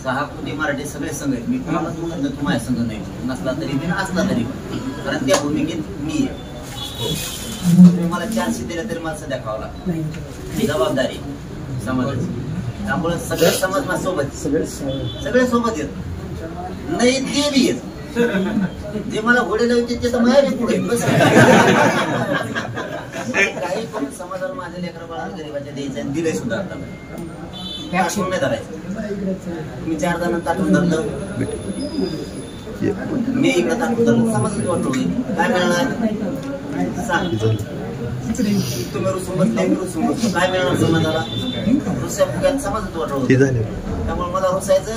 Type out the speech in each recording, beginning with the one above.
6 कोटी मराठी सगळे संघ आहेत. मी कोणालाच म्हणत नाही तू माझ्या संघ नाही, नसला तरी मी असला तरी, कारण त्या भूमिकेत मी आहे. तुम्ही मला 400 दिले तरी मला सध्या खावं लागतं. जबाबदारी समाजाची. त्यामुळे सगळे समाज माझ्या सोबत, सगळे सोबत येत नाही ते बी येत. जे मला घोडे लावते ते तर माझ्या पुढे बस. काही करून समाजाला माझ्या लेकरा बाळाला गरीबाच्या द्यायचं आणि दिले सुद्धा आता नाही धरायचं. मी 4 जण टाकून धरलं, मी इकडे टाकून धरलं, समाजात वाटवली काय मिळणार सांग. तुम्ही रुसून बसले, मी रुसून बसलो, काय मिळणार समाजाला? रुस्या फुग्यात समाजात वाटवलं. त्यामुळे मला रुसायचं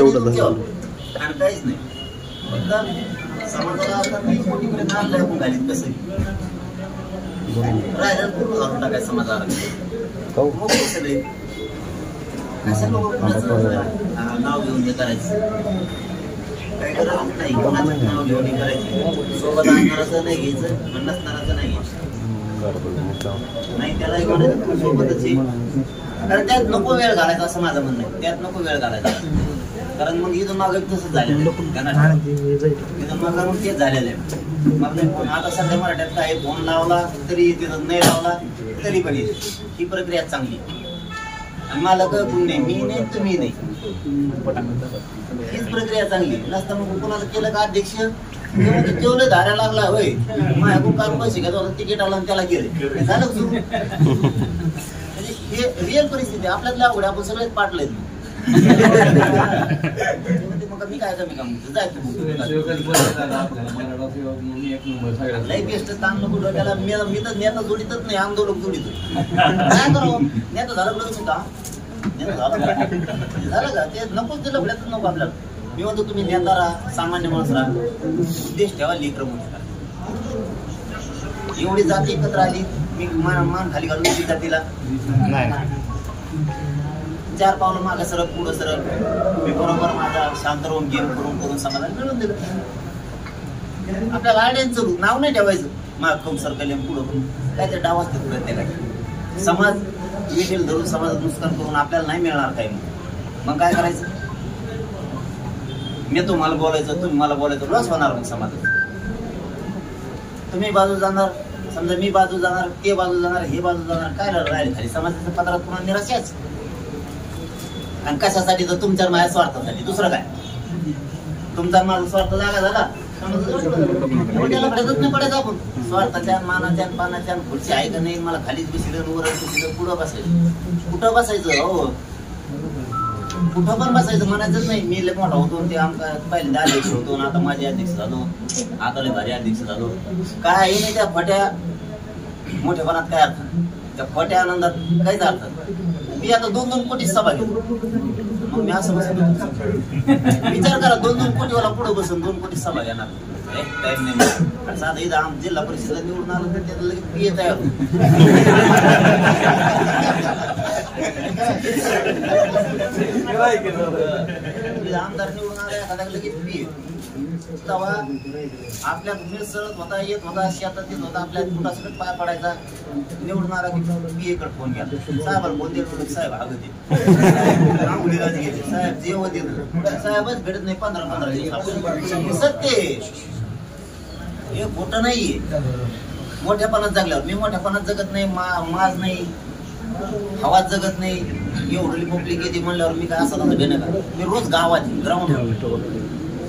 आणि काहीच नाही. फक्त समाजाला आता 30 कोटीकडे नाल लागून घालीत कसं राहिलं पूर्ण घालून टाकायचं समाजाला. मोकळे सगळे अशा लोक नाव घेऊन हे करायचं काही गरज नाही. कोणाचं नाव घेऊन हे करायचं. सोबत आणणाराचं नाही घ्यायचं, नसणाराचं नाही घ्यायचं. नाही त्याला सोबतच आहे. कारण त्यात नको वेळ घालायचा असं माझं म्हणणं आहे. त्यात नको वेळ घालायचा, कारण मग इथून मागं तसंच झालेलं आहे. इथून मागं मग तेच झालेलं आहे. मग आता सध्या मराठ्यात काय फोन लावला तरी तिथं नाही लावला तरी पण येते. ही प्रक्रिया चांगली. आणि मला कळून नाही, मी नाही तुम्ही नाही, हीच प्रक्रिया चांगली. नसतं मग कोणाला केलं का अध्यक्ष तेवढं धाऱ्या लागला होय माझ्याकडून काल पैसे घेत होता तिकीट आला आणि त्याला गेले झालं सुरू. म्हणजे हे रिअल परिस्थिती आपल्यातल्या अवघड आपण सगळेच पाटलेत. मग मी काय कमी काम जायचं लई बेस्ट चांगलं कुठं त्याला मी तर नेता जोडीतच नाही, आंदोलक जोडीत. काय करावं नेता झालं कुठं का नेता झालं का ते नकोच दिलं आपल्यातच नको आपल्याला. मी म्हणतो तुम्ही नेता राहा, सामान्य माणूस राहा, देश ठेवा, लेकर मोठे करा. एवढी जाती एकत्र आली, मी मान खाली घालून ती जातीला 4 पावलं मागं सरक पुढं सरक, मी बरोबर माझा शांत राहून गेम करून समाधान मिळवून दिलं. आपल्याला आयडियांचं नाव नाही ठेवायचं माग कम सरकल पुढं करून काहीतरी डाव असते प्रत्येकाचे. समाज विठेल धरून समाजात नुकसान करून आपल्याला नाही मिळणार काही. मग काय करायचं? मी तुम्हाला बोलायचं, तुम्ही मला बोलायचं, लॉस होणार. मग समाजात तुम्ही बाजू जाणार, समजा मी बाजू जाणार, ते बाजू जाणार, हे बाजू जाणार, काय राहील खाली समाजाच्या पत्रात पुन्हा निराशाच. आणि कशासाठी? तर तुमच्या माझ्या स्वार्थासाठी. दुसरं काय? तुमचा माझा स्वार्थ जागा झाला त्याला भेटत नाही पडायचं आपण. स्वार्थाच्या मानाच्या पानाच्या खुर्ची आहे का नाही, मला खालीच बसलं वर पुढं बसायचं. कुठं बसायचं? हो कुठं पण बसायचं म्हणायचंच नाही. मी लय मोठा होतो ते आमका पहिल्यांदा अध्यक्ष होतो, आता माझे अध्यक्ष झालो, आता लय भारी अध्यक्ष झालो. काय नाही त्या खोट्या मोठेपणात काय अर्थ? त्या खोट्या आनंदात काहीच अर्थ. मी आता 2-2 कोटी सभा घेतो, मग मी असं बसून विचार करा 2-2 कोटीवाला पुढे बसून 2 कोटी सभा घेणार टाइम नाही. साधा इथं जिल्हा परिषदेला निवडून आलं तर त्याला लगेच पीए तयार होतो. आमदार निवडून आला एखाद्या लगेच पीए. तेव्हा आपल्या सरत होता, येत होता, शेतात येत होता, आपल्या कुणासकट पाय पडायचा. निवडून आला की पीए कडे फोन केला, साहेबाला फोन दिला, साहेब हागत आंघोळीलाच घेते, साहेब जेवण देत, साहेबच भेटत नाही 15-15 दिवस. सत्य हे खोटं नाहीये. मोठ्यापणात जगल्यावर मी मोठ्यापणात जगत नाही, माज नाही, हवाच जगत नाही. एवढी पब्लिक येते म्हणल्यावर मी काय असं घेणं का? मी रोज गावात ग्राउंड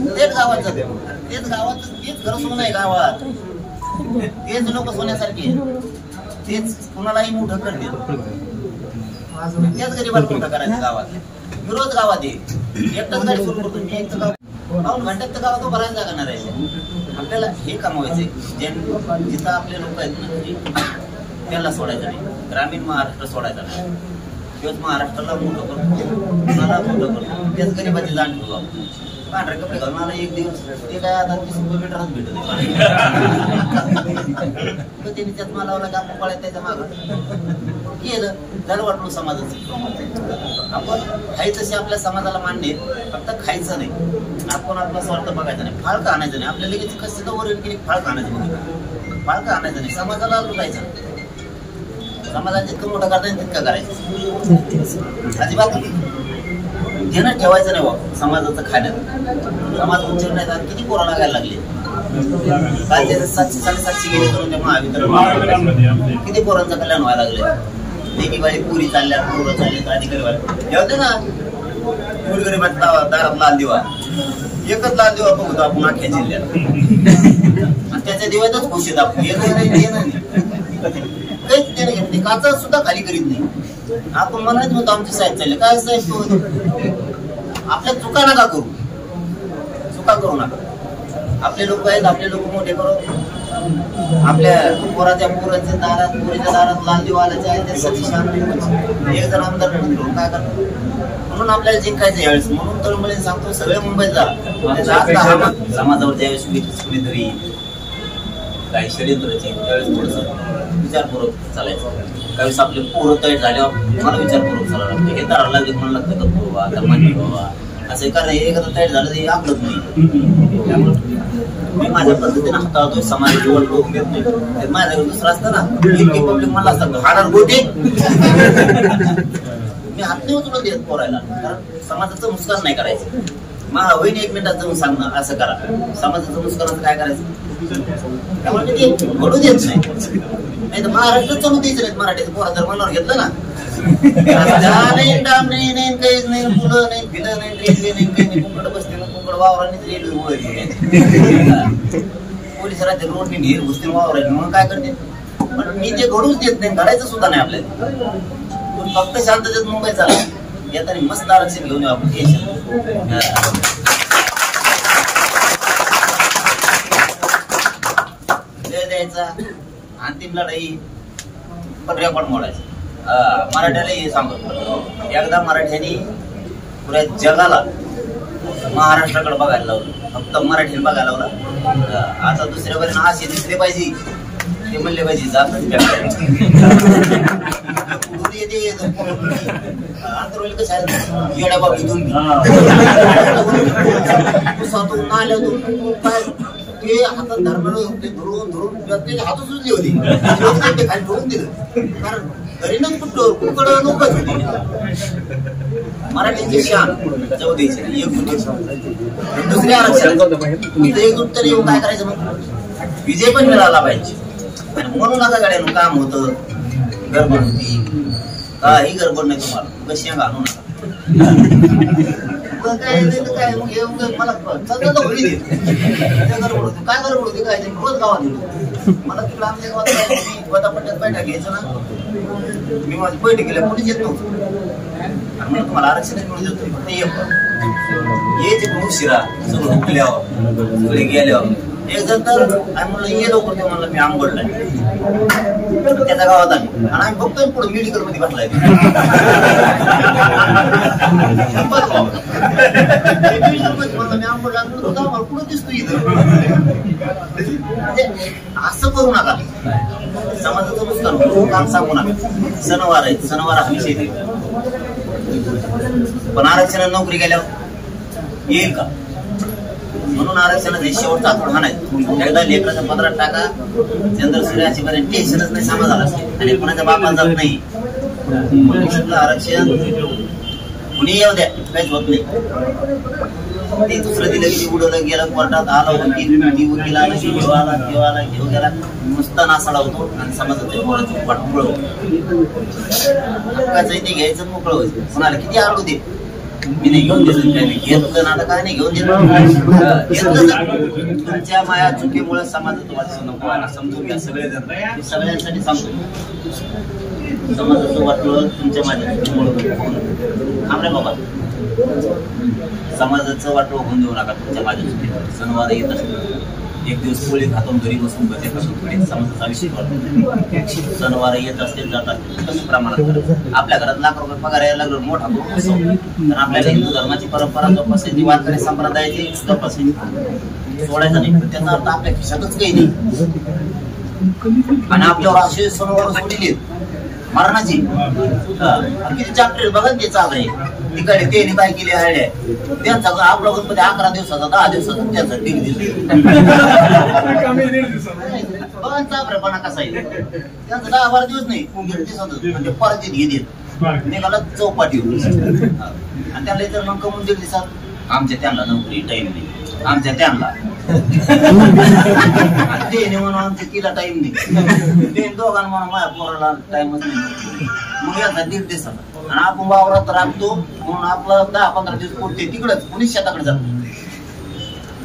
तेच गावात जाते, तेच गावात, तेच घर सोनं आहे गावात, तेच लोक सोन्यासारखे, तेच कुणालाही मोठं करते, त्याच गरीबाला मोठं करायचं गावात. मी रोज गावात ये एकटाच गाडी सुरू करतो. मी एक गाव 2 घंट्यात तर गावात उभा राहायला जागा नाही. आपल्याला हे कमवायचे जिथं आपले लोक आहेत ना त्याला सोडायचं नाही. ग्रामीण महाराष्ट्र सोडायचा नाही. तेच महाराष्ट्राला मोठं करतो, कुणाला मोठं करतो, तेच गरीबाची जाण ठेवतो. पांढरे कपडे घालून आला एक दिवस ते काय आता 30 किलोमीटरच भेटत नाही. त्यांनी त्यात मला लावला की आपण पळायचं त्याच्या मागं गेलं झालं वाटलं समाजाचं. आपण खायचं तसे आपल्या समाजाला मान्य आहे, फक्त खायचं नाही. आपण आपला स्वार्थ बघायचा नाही, फाळकं आणायचं नाही. आपल्या लगेच कसं वर की फाळकं आणायचं नाही, फाळकं आणायचं नाही. समाजाला लुटायचं, समाजाला जितकं मोठं करता येईल तितकं करायचं अजिबात. ध्यानात ठेवायचं नाही बाबा समाजाचं खाण्यात. समाज उच्चारण्यात आणि किती पोरं लागायला लागले. काल ते 700-750 गेले करून ते महावितरण किती पोरांचं कल्याण व्हायला लागले. लेकी बाई पुरी चालल्या, पोरं चालले, अधिकारी वाले होते ना. गोरगरिबांच्या दारात लाल दिवा, एकच लाल दिवा बघतो आपण अख्ख्या जिल्ह्यात. त्याच्या दिव्यातच खुशी दाखवू काहीच देणं घेत नाही. काचा सुद्धा खाली करीत नाही. आपण म्हणत म्हणतो आमची साहेब चालले काय साहेब तू आपल्या चुका नका करू, चुका करू नका. आपले लोक आहेत, आपले लोक मोठे करू. आपल्या पोराच्या दारात पोरीच्या दारात लाल दिवा आल्याचे आहे त्यासाठी शांत एक जण आमदार म्हणून काय करतो. म्हणून आपल्याला जिंकायचं यावेळेस. म्हणून तरुण सांगतो सगळे मुंबईत जा. समाजावर ज्यावेळेस कुणीतरी काही षडयंत्राची त्यावेळेस थोडस विचारपूर्वक चालायचं. त्यावेळेस आपले पोरं तयार झाल्यावर मला विचारपूर्वक चालावं लागतं. हे दाराला लागले म्हणून लागतं का बाबा आता मान्य बाबा असं कारण एखादं तयार झालं ते आपलंच नाही. त्यामुळे मी माझ्या पद्धतीने हाताळतोय. समाजाची वळ होऊन घेत नाही. माझ्याकडे दुसरं असतं ना पब्लिक मला असतं हाणार गोटे मी हात नाही उचलून देत पोरायला. कारण समाजाचं नुकसान नाही करायचं. मला होईन 1 मिनिटात जाऊन सांगणं असं करा. समाजाचं नुकसानाचं काय करायचं. त्यामुळे ते घडू देत नाही तर महाराष्ट्रात चालू द्यायचं नाही. मराठीचं पोरा जर मनावर घेतलं ना नाही डाम नाही काहीच नाही फुलं नाही फिलं नाही रेल्वे नाही काही नाही. कुंकड बसते ना कुंकड वावराने रेल्वे पोलीस राहते रोडने ढीर घुसतील वावरायचे म्हणून काय करते. पण मी ते घडूच देत नाही. घडायचं सुद्धा नाही आपल्याला. फक्त शांततेत मुंबई चालला येताना मस्त आरक्षण घेऊन येऊ आपण. वेळ द्यायचा. अंतिम लढाई पण रेकॉर्ड मोडायचा. मराठ्याला हे सांगतो एकदा मराठ्यांनी पुऱ्या जगाला महाराष्ट्राकडे बघायला लावलं. फक्त मराठीने बघायला लावला. आता दुसऱ्या वेळेला असे दिसले पाहिजे ते म्हणले पाहिजे जातच आंतरवली कसं येड्या बाबतीतून ते हातात धरणारं ते धरून धरून हातच उचली होती. खाली ठेवून दिलं. कारण घरीनच कुठं नोकच होती. मराठीची शान जाऊ द्यायची एक दुसऱ्या आरक्षण एकजूट तरी येऊन काय करायचं मग विजय पण मिळाला पाहिजे. आणि म्हणून आता गाड्यानं काम होतं. गडबड होती काही गडबड नाही. तुम्हाला कशी घालू नका काय मग मला सगळं होळी देत काय गडबड होती काय रोज गावात मला तिकडे आमच्या गावात गोदापट्ट्यात बैठक घ्यायचं ना. मी माझी बैठकीला कोणीच येत नव्हतं. आणि म्हणून तुम्हाला आरक्षणच मिळून देतो. फक्त ये ते शिरा सगळं उठल्यावर सगळे गेल्यावर एक जण तर म्हणलं ये लवकर ते म्हणलं मी आंबोडला त्याच्या गावात आली आणि आम्ही बघतोय पुढे मेडिकल मध्ये बसलाय. मी आंबोडला पुढे दिसतो इथं. असं करू नका. समाजाचं नुकसान काम सांगू नका. सणवार आहेत सणवार हमेशा येते. पण आरक्षणात नोकरी गेल्यावर येईल का. म्हणून आरक्षणाचा शेवटचा आठवडा नाही. एकदा लेकराच्या पदरात टाका चंद्र सूर्याची पर्यंत टेन्शनच नाही समाजाला आणि कोणाच्या बापात जात नाही. आरक्षण कुणी येऊ द्या काहीच होत नाही. ते दुसरं दिलं की उडवलं गेलं कोर्टात आलं वकील आला घेऊन गेला नुसता नासाडा होतो आणि समाजाचं पोराचं पाठपुळ हक्काचं ते घ्यायचं मोकळं व्हायचं. कोणाला किती आडू दे मी नाही घेऊन देत. घेतलं ना काय नाही घेऊन घेतलं. तुमच्या माया चुकीमुळे समाजात वाटतं नको समजून घ्या. सगळेजण सगळ्यांसाठी सांगतो. समाजाचं वाटलं तुमच्या माझ्या चुकीमुळे थांबरे बाबा. समाजाचं वाटलं होऊन देऊ नका तुमच्या माझ्या चुकीमुळे. सणवार येत असतो. एक दिवस पोळी खातून घरी बसून कसे खासून थोडी समाजाचा विषय करतो. सणवार येत असतील जात असतील कमी प्रमाणात. आपल्या घरात लाख रुपये पगार यायला लागलो मोठा तर आपल्याला हिंदू धर्माची परंपरा जोपासायची वारकरी संप्रदायाची जोपासायची सोडायचा नाही. त्याचा अर्थ आपल्या खिशातच काही नाही. आणि आपल्यावर असे सणवार सोडले मरणाची किती चॅप्टर बघा ते चालू आहे. तिकडे त्यांनी काय केले आहे त्यांचा आपला गणपती 11 दिवसाचा 10 दिवसाचा त्यांचा 1.5 दिवस चापरेपणा कसा आहे. त्यांचा 10-12 दिवस नाही 1.5 दिवसाचा म्हणजे परत हे देत निघाला चौपाटी. आणि त्यांना इतर मग कमवून दिली सर आमच्या त्यांना नोकरी टाइम नाही, आमच्या त्यांना ते नाही म्हणून आमच्या तिला टाइम नाही, ते दोघांना म्हणून माझ्या पोराला टाइमच नाही. मग याचा 1.5 दिवसाचा आणि आपण वावरात राबतो म्हणून आपलं 10-15 दिवस पोटते तिकडच कुणीच शेताकडे जातो.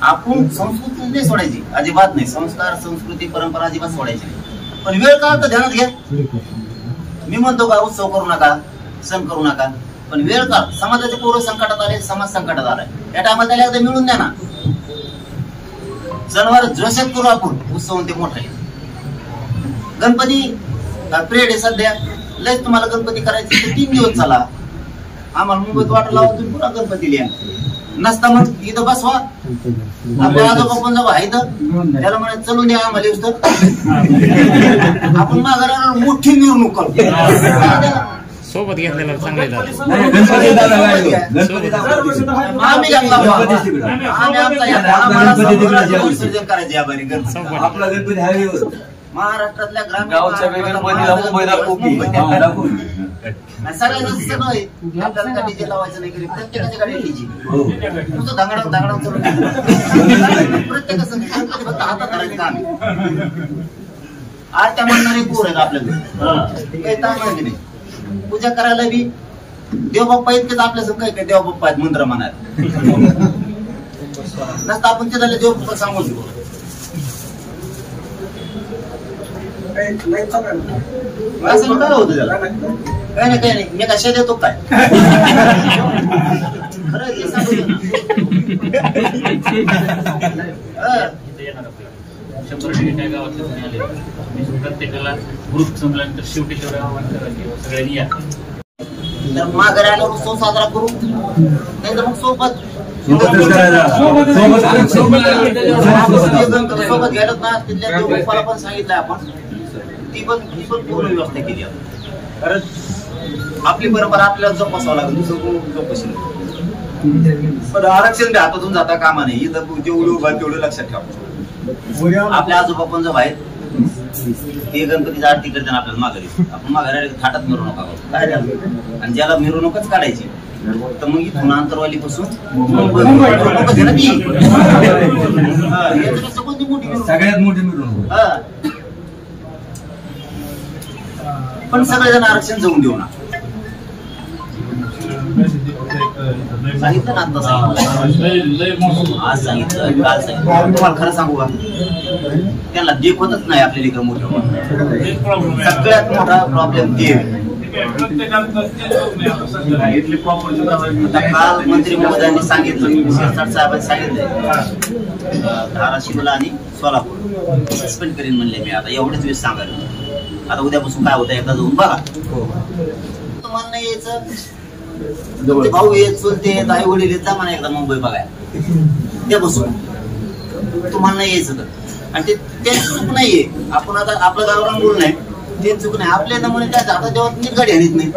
आपण संस्कृती नाही सोडायची, अजिबात नाही. संस्कार संस्कृती परंपरा अजिबात सोडायची नाही. पण वेळ काळ तर ध्यानात घ्या. मी म्हणतो का उत्सव करू नका, सण करू नका, पण वेळ काळ समाजाचे पोरं संकटात आले, समाज संकटात आलाय, या टायमाला त्याला एकदा मिळून द्या ना. सणवार जोशात करू आपण, उत्सव ते मोठा आहे. गणपती पिरियड आहे सध्या, लयच तुम्हाला गणपती करायचे तर 3 दिवस चला. आम्हाला मुंबईत वाट लावा, तुम्ही पुन्हा गणपती लिहा नसता मग इथं बसवा. आपल्या आजोबा पण जवळ आहे तर त्याला म्हणा चलून द्या आम्हाला येऊस तर आपण माघाराला मोठी मिरवणूक करतो. सोबत घेतलेला चांगले आम्ही करायचे आपला गणपती हायवेवर महाराष्ट्रातल्या सगळ्यांना सगळं आपल्याला गाडी जे लावायचं नाही, प्रत्येकाची गाडी घ्यायची. तुझं धांगडा धांगडा चलून प्रत्येकाचं फक्त हातात करायचं काम. आज त्या म्हणणारे पोर आहेत आपल्याकडे, काही ताण नाही. पूजा करायला बी देवबाप्पा इतकेच आपल्यासमोर काही काही देवबाप्पा आहेत मंत्र म्हणायला नसतं. आपण ते झाले देवबाप्पा सांगून देऊ. असं काय होतं त्याला? काही नाही काही नाही, मी कशा देतो काय खरं ते सांगतो ना. 100% काय गावातले कोणी आले प्रत्येकाला ग्रुप संपल्यानंतर शेवटी तेवढं आव्हान करायचं सगळ्यांनी या. तर माघारी आल्यावर उत्सव साजरा करू, नाही तर मग सोबत गेलोच ना. तिथल्या देवबाप्पाला पण सांगितलंय आपण, ती पण पूर्ण व्यवस्था केली आहे. कारण आपली परंपरा आपल्याला जोपासावं लागेल, दुसरं कोण जोपासेल. पण आरक्षण बी हातातून जाता कामा नाही. इथं जेवढं उभा तेवढं लक्षात ठेवा. आपल्या आजोबा पण जो आहेत ते गणपतीची आरती करते ना आपल्याला माघारी, आपण माघारी थाटात मिरवणूक काय झालं. आणि ज्याला मिरवणूकच काढायची तर मग इथून आंतरवाली पासून सगळ्यात मोठी मिरवणूक. पण सगळेजण आरक्षण जाऊन देऊ ना. सांगितलं ना आता, आज सांगितलं, काल सांगितलं. तुम्हाला खरं सांगू का, त्यांना देखवतच नाही आपल्या लेकर मोठं. सगळ्यात मोठा प्रॉब्लेम ते. काल मंत्री महोदयांनी सांगितलं, साहेबांनी सांगितलंय धाराशिवला आणि सोलापूर सस्पेंड करीन म्हणले. मी आता एवढेच वेळ सांगायला, आता उद्यापासून काय होतं एकदा जाऊन बघा. तुम्हाला नाही यायचं, भाऊ येत चुलते येत आई वडील येत, जा म्हणा एकदा मुंबई बघायला त्यापासून. तुम्हाला नाही यायचं तर, आणि ते चूक नाहीये. आपण आता आपलं गावरान बोल नाही, ते चूक नाही. आपल्या नमुने त्या जाता जेव्हा नीट गाडी आणत नाही.